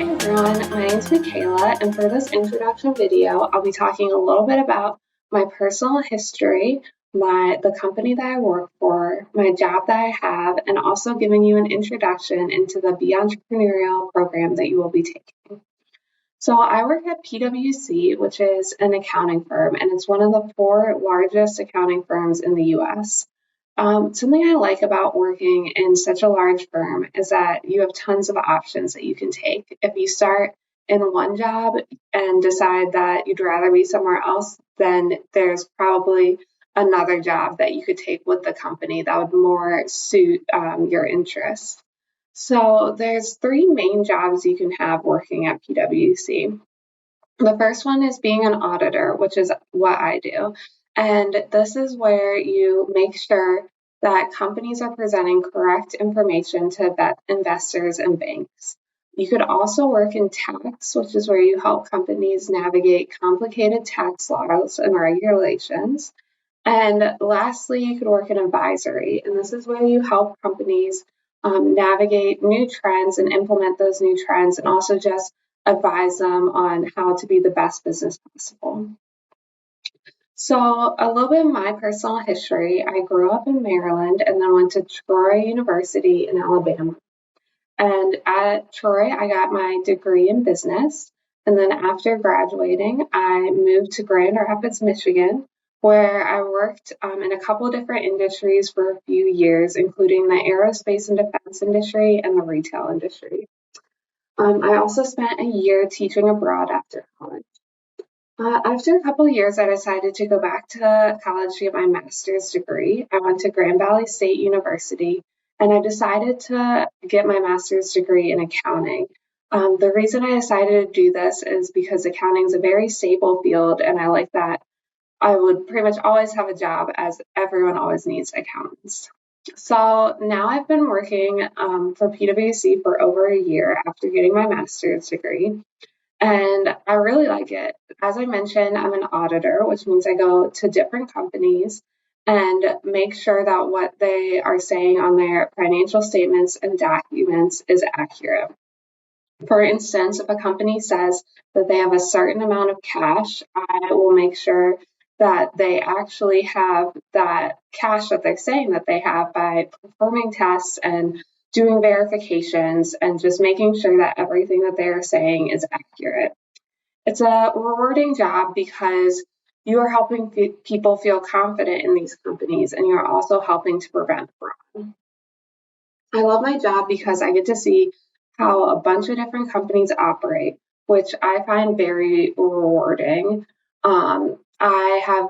Hi everyone, my name is Michaela, and for this introduction video, I'll be talking a little bit about my personal history, the company that I work for, my job that I have, and also giving you an introduction into the Be Entrepreneurial program that you will be taking. So I work at PwC, which is an accounting firm, and it's one of the 4 largest accounting firms in the US. Something I like about working in such a large firm is that you have tons of options that you can take. If you start in one job and decide that you'd rather be somewhere else, then there's probably another job that you could take with the company that would more suit your interests. So there's 3 main jobs you can have working at PwC. The first one is being an auditor, which is what I do. And this is where you make sure that companies are presenting correct information to investors and banks. You could also work in tax, which is where you help companies navigate complicated tax laws and regulations. And lastly, you could work in advisory, and this is where you help companies navigate new trends and implement those new trends, and also just advise them on how to be the best business possible. So, a little bit of my personal history. I grew up in Maryland and then went to Troy University in Alabama. And at Troy, I got my degree in business. And then after graduating, I moved to Grand Rapids, Michigan, where I worked in a couple of different industries for a few years, including the aerospace and defense industry and the retail industry. I also spent a year teaching abroad after college. After a couple of years, I decided to go back to college to get my master's degree. I went to Grand Valley State University, and I decided to get my master's degree in accounting. The reason I decided to do this is because accounting is a very stable field, and I like that I would pretty much always have a job, as everyone always needs accountants. So now I've been working for PwC for over a year after getting my master's degree. And I really like it. As I mentioned, I'm an auditor, which means I go to different companies and make sure that what they are saying on their financial statements and documents is accurate. For instance, if a company says that they have a certain amount of cash, I will make sure that they actually have that cash that they're saying that they have by performing tests and doing verifications and just making sure that everything that they're saying is accurate. It's a rewarding job because you are helping people feel confident in these companies, and you're also helping to prevent fraud. I love my job because I get to see how a bunch of different companies operate, which I find very rewarding. I have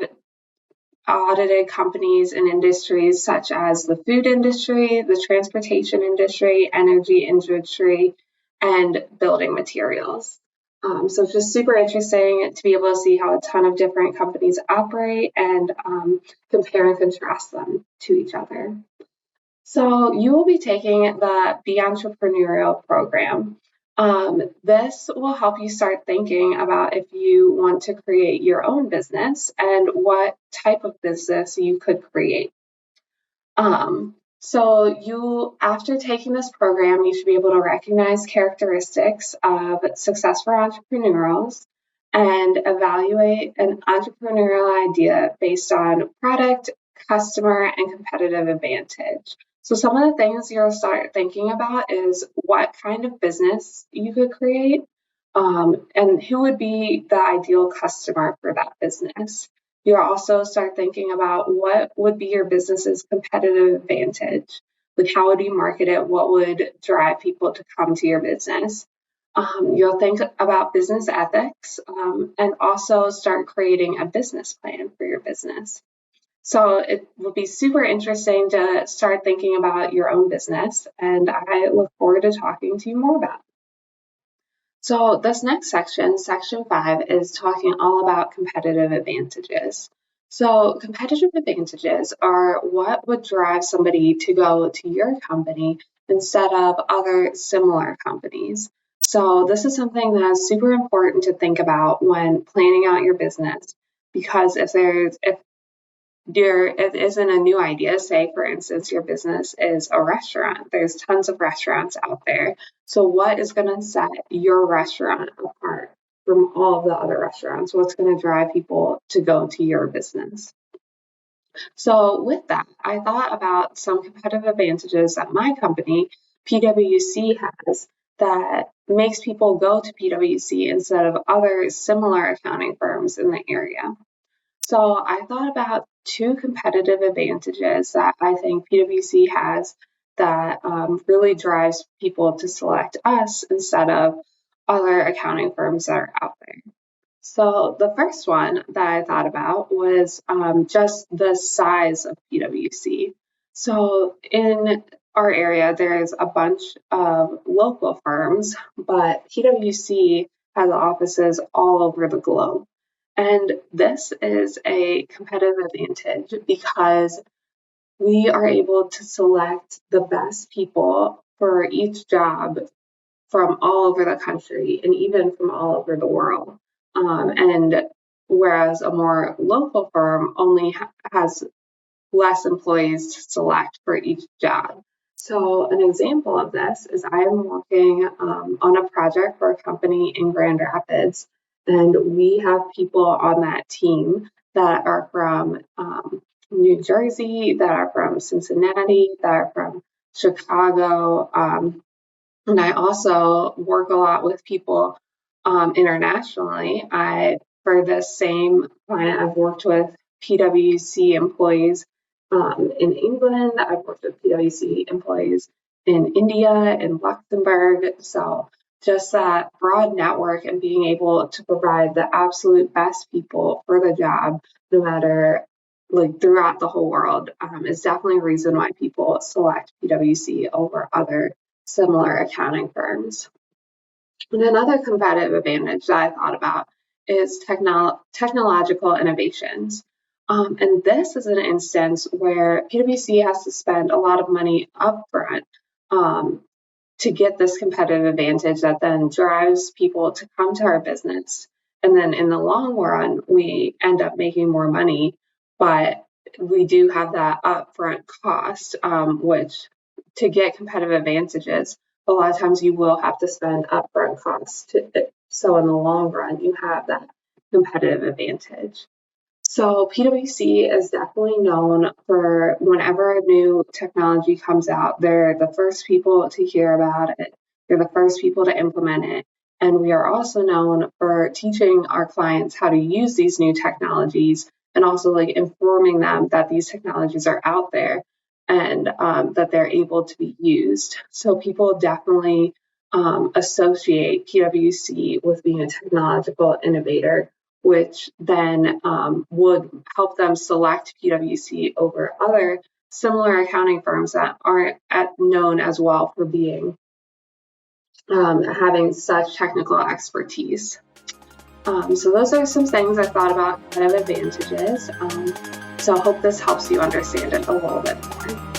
audited companies in industries such as the food industry, the transportation industry, energy industry, and building materials. So it's just super interesting to be able to see how a ton of different companies operate and compare and contrast them to each other. So you will be taking the Be Entrepreneurial program. This will help you start thinking about if you want to create your own business and what type of business you could create. After taking this program, you should be able to recognize characteristics of successful entrepreneurials and evaluate an entrepreneurial idea based on product, customer, and competitive advantage. So some of the things you'll start thinking about is what kind of business you could create, and who would be the ideal customer for that business. You'll also start thinking about what would be your business's competitive advantage. Like, how would you market it? What would drive people to come to your business? You'll think about business ethics, and also start creating a business plan for your business. So it will be super interesting to start thinking about your own business, and I look forward to talking to you more about it. So this next section, section 5, is talking all about competitive advantages. So competitive advantages are what would drive somebody to go to your company instead of other similar companies. So this is something that's super important to think about when planning out your business, because if it isn't a new idea. Say, for instance, your business is a restaurant. There's tons of restaurants out there. So what is going to set your restaurant apart from all of the other restaurants? What's going to drive people to go to your business? So with that, I thought about some competitive advantages that my company, PwC, has that makes people go to PwC instead of other similar accounting firms in the area. So I thought about two competitive advantages that I think PwC has that really drives people to select us instead of other accounting firms that are out there. So the first one that I thought about was just the size of PwC. So in our area, there's a bunch of local firms, but PwC has offices all over the globe. And this is a competitive advantage because we are able to select the best people for each job from all over the country and even from all over the world. And whereas a more local firm only has less employees to select for each job. So an example of this is I am working on a project for a company in Grand Rapids, and we have people on that team that are from New Jersey, that are from Cincinnati, that are from Chicago, and I also work a lot with people internationally. For this same client, I've worked with PwC employees in England. I've worked with PwC employees in India, in Luxembourg. So just that broad network and being able to provide the absolute best people for the job, no matter like throughout the whole world, is definitely a reason why people select PwC over other similar accounting firms. And another competitive advantage that I thought about is technological innovations. And this is an instance where PwC has to spend a lot of money upfront to get this competitive advantage that then drives people to come to our business. And then in the long run, we end up making more money, but we do have that upfront cost, which to get competitive advantages, a lot of times you will have to spend upfront costs. So in the long run, you have that competitive advantage. So PwC is definitely known for whenever a new technology comes out, they're the first people to hear about it. They're the first people to implement it. And we are also known for teaching our clients how to use these new technologies and also like informing them that these technologies are out there and that they're able to be used. So people definitely associate PwC with being a technological innovator, which then would help them select PwC over other similar accounting firms that aren't known as well for being having such technical expertise. So those are some things I thought about kind of advantages. So I hope this helps you understand it a little bit more.